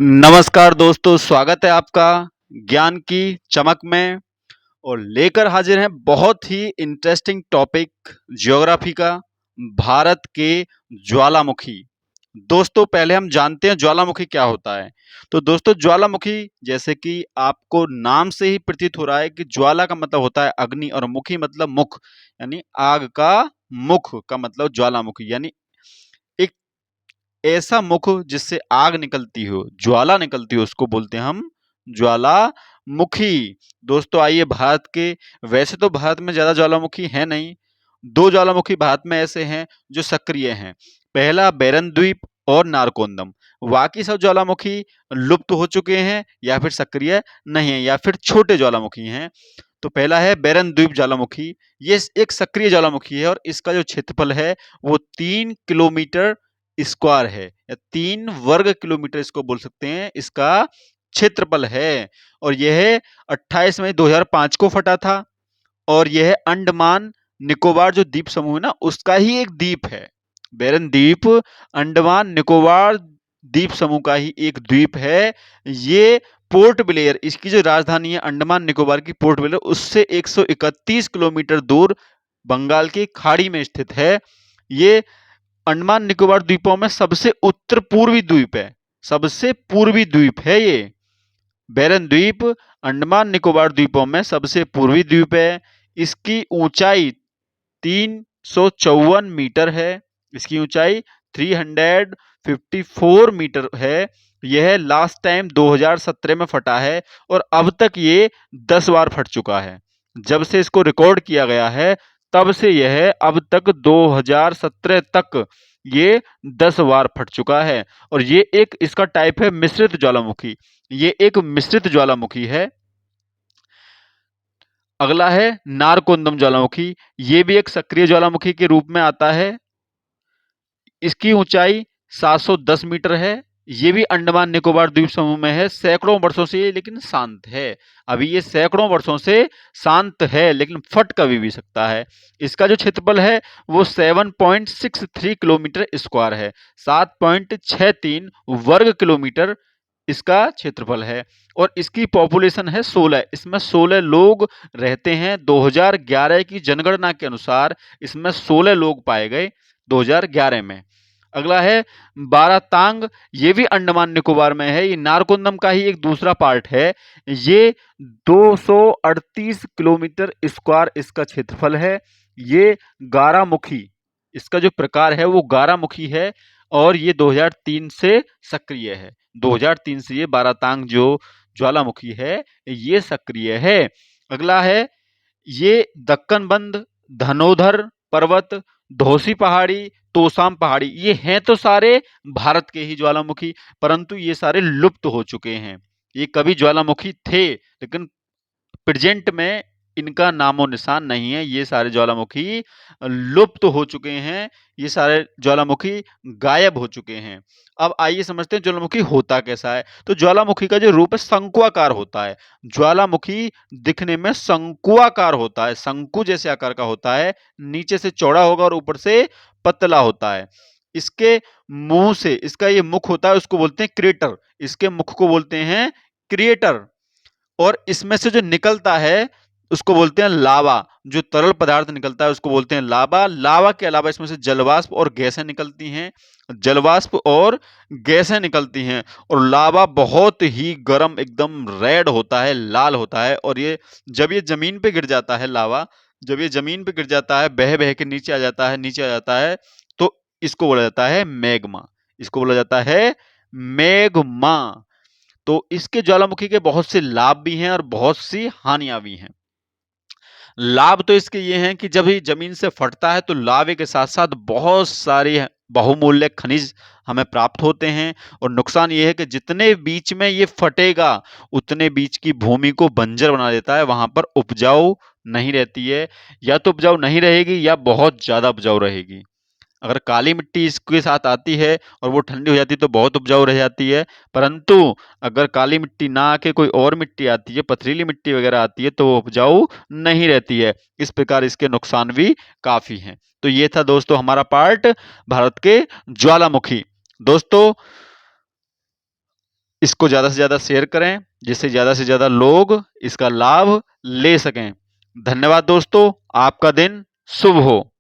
नमस्कार दोस्तों, स्वागत है आपका ज्ञान की चमक में। और लेकर हाजिर हैं बहुत ही इंटरेस्टिंग टॉपिक ज्योग्राफी का, भारत के ज्वालामुखी। दोस्तों पहले हम जानते हैं ज्वालामुखी क्या होता है। तो दोस्तों ज्वालामुखी, जैसे कि आपको नाम से ही प्रतीत हो रहा है कि ज्वाला का मतलब होता है अग्नि और मुखी मतलब मुख, यानी आग का मुख का मतलब ज्वालामुखी, यानी एक ऐसा मुख जिससे आग निकलती हो, ज्वाला निकलती हो, उसको बोलते हैं हम ज्वालामुखी। दोस्तों आइए भारत के, वैसे तो भारत में ज्यादा ज्वालामुखी है नहीं, दो ज्वालामुखी भारत में ऐसे हैं जो सक्रिय हैं। पहला बैरन द्वीप और नारकोंदम। बाकी सब ज्वालामुखी लुप्त हो चुके हैं या फिर सक्रिय नहीं है या फिर छोटे ज्वालामुखी हैं। तो पहला है बैरन द्वीप ज्वालामुखी। ये एक सक्रिय ज्वालामुखी है और इसका जो क्षेत्रफल है वो 3 किलोमीटर स्क्वायर है, या 3 वर्ग किलोमीटर इसको बोल सकते हैं, इसका क्षेत्रफल है। और यह 28 मई 2005 को फटा था। और यह अंडमान निकोबार जो द्वीप समूह है ना, उसका ही एक द्वीप है। बैरन द्वीप अंडमान निकोबार द्वीप समूह का ही एक द्वीप है। ये पोर्ट ब्लेयर, इसकी जो राजधानी है अंडमान निकोबार की पोर्ट ब्लेयर, उससे 131 किलोमीटर दूर बंगाल की खाड़ी में स्थित है। ये अंडमान निकोबार द्वीपों में सबसे उत्तर पूर्वी द्वीप है, सबसे पूर्वी द्वीप है ये बैरन द्वीप। अंडमान निकोबार द्वीपों में सबसे पूर्वी द्वीप है। इसकी ऊंचाई 354 मीटर है। इसकी ऊंचाई 354 मीटर है। यह लास्ट टाइम 2017 में फटा है और अब तक ये 10 बार फट चुका है। जब से इसको रिकॉर्ड किया गया है तब से यह अब तक 2017 तक ये 10 बार फट चुका है। और ये एक इसका टाइप है मिश्रित ज्वालामुखी, ये एक मिश्रित ज्वालामुखी है। अगला है नारकोंदम ज्वालामुखी। ये भी एक सक्रिय ज्वालामुखी के रूप में आता है। इसकी ऊंचाई 710 मीटर है। ये भी अंडमान निकोबार द्वीप समूह में है। सैकड़ों वर्षों से ये लेकिन शांत है। अभी ये सैकड़ों वर्षों से शांत है लेकिन फट कभी भी सकता है। इसका जो क्षेत्रफल है वो 7.63 किलोमीटर स्क्वायर है। 7.63 वर्ग किलोमीटर इसका क्षेत्रफल है। और इसकी पॉपुलेशन है 16। इसमें 16 लोग रहते हैं। 2011 की जनगणना के अनुसार इसमें 16 लोग पाए गए 2011 में। अगला है बारातांग। ये भी अंडमान निकोबार में है। ये नारकोंदम का ही एक दूसरा पार्ट है। ये 238 किलोमीटर स्क्वायर इसका क्षेत्रफल है। ये गारामुखी, इसका जो प्रकार है वो गारामुखी है और ये 2003 से सक्रिय है। 2003 से ये बारातांग जो ज्वालामुखी है ये सक्रिय है। अगला है ये दक्कन बंद, धनोधर पर्वत, धौसी पहाड़ी, तोसाम पहाड़ी। ये हैं तो सारे भारत के ही ज्वालामुखी, परंतु ये सारे लुप्त हो चुके हैं। ये कभी ज्वालामुखी थे लेकिन प्रेजेंट में इनका नामो निशान नहीं है। ये सारे ज्वालामुखी लुप्त हो चुके हैं। ये सारे ज्वालामुखी गायब हो चुके हैं। अब आइए समझते हैं ज्वालामुखी होता कैसा है। तो ज्वालामुखी का जो रूप है शंकुआकार होता है। ज्वालामुखी दिखने में शंकुआकार होता है, शंकु जैसे आकार का होता है। नीचे से चौड़ा होगा और ऊपर से पतला होता है। इसके मुंह से, इसका ये मुख होता है उसको बोलते हैं क्रेटर। इसके मुख को बोलते हैं क्रिएटर। और इसमें से जो निकलता है उसको बोलते हैं लावा। जो तरल पदार्थ निकलता है उसको बोलते हैं लावा। लावा के अलावा इसमें से जलवाष्प और गैसें निकलती हैं। जलवाष्प और गैसें निकलती हैं। और लावा बहुत ही गर्म, एकदम रेड होता है, लाल होता है। और ये जब ये जमीन पे गिर जाता है, लावा जब ये जमीन पे गिर जाता है, बह बह के नीचे आ जाता है, नीचे आ जाता है, तो इसको बोला जाता है मैग्मा। इसको बोला जाता है मैग्मा। तो इसके ज्वालामुखी के बहुत से लाभ भी हैं और बहुत सी हानियां भी हैं। लाभ तो इसके ये हैं कि जब ये जमीन से फटता है तो लावे के साथ साथ बहुत सारे बहुमूल्य खनिज हमें प्राप्त होते हैं। और नुकसान ये है कि जितने बीच में ये फटेगा उतने बीच की भूमि को बंजर बना देता है, वहां पर उपजाऊ नहीं रहती है। या तो उपजाऊ नहीं रहेगी या बहुत ज्यादा उपजाऊ रहेगी। अगर काली मिट्टी इसके साथ आती है और वो ठंडी हो जाती है तो बहुत उपजाऊ रह जाती है। परंतु अगर काली मिट्टी ना आके कोई और मिट्टी आती है, पथरीली मिट्टी वगैरह आती है, तो वो उपजाऊ नहीं रहती है। इस प्रकार इसके नुकसान भी काफी हैं। तो ये था दोस्तों हमारा पार्ट भारत के ज्वालामुखी। दोस्तों इसको ज़्यादा से ज़्यादा शेयर करें, जिससे ज़्यादा से ज़्यादा लोग इसका लाभ ले सकें। धन्यवाद दोस्तों, आपका दिन शुभ हो।